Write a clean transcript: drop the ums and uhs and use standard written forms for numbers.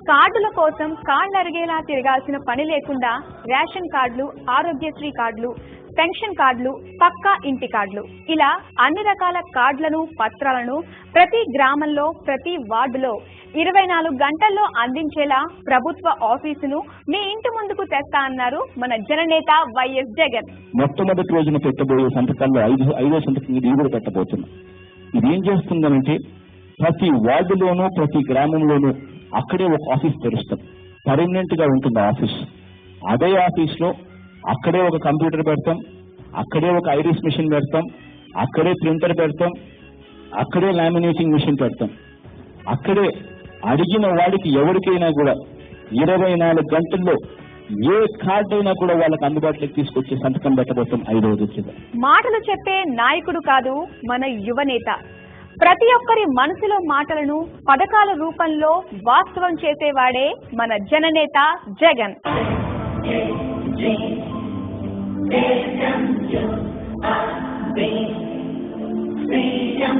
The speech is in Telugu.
కార్డుల కోసం కాళ్ళరిగేలా తిరగాల్సిన పని లేకుండా రేషన్ కార్డులు, ఆరోగ్యశ్రీ కార్డులు, పెన్షన్ కార్డులు, పక్కా ఇంటి కార్డులు ఇలా అన్ని రకాల కార్డులను, పత్రాలను ప్రతి గ్రామంలో, ప్రతి వార్డులో 24 గంటల్లో అందించేలా ప్రభుత్వ ఆఫీసును మీ ఇంటి ముందుకు తెస్తా అన్నారు మన జననేత వైఎస్ జగన్. మొట్టమొదటి రోజున పెట్టబోయే సంతకాల్లో ఐదో సంతకం ఇది కూడా పెట్టబోతున్నాం. ఇది ఏం చేస్తుందనంటే ప్రతి వార్డులోనూ, ప్రతి గ్రామంలోనూ అక్కడే ఒక ఆఫీస్ తెరుస్తాం. పర్మనెంట్ గా ఉంటుంది ఆఫీస్. అదే ఆఫీస్ లో అక్కడే ఒక కంప్యూటర్ పెడతాం, అక్కడే ఒక ఐరిస్ మిషన్ పెడతాం, అక్కడే ప్రింటర్ పెడతాం, అక్కడే లామినేటింగ్ మిషన్ పెడతాం. అక్కడే అడిగిన వాడికి ఎవరికైనా కూడా 24 గంటల్లో ఏ కార్డు అయినా కూడా వాళ్ళకి అందుబాటులోకి తీసుకొచ్చి సంతకం పెట్టబోతాం 5వ రోజుగా. మాటలు చెప్పే నాయకుడు కాదు మన యువనేత. ప్రతి ఒక్కరి మనసులో మాటలను పథకాల రూపంలో వాస్తవం చేసేవాడే మన జననేత జగన్. Freedom,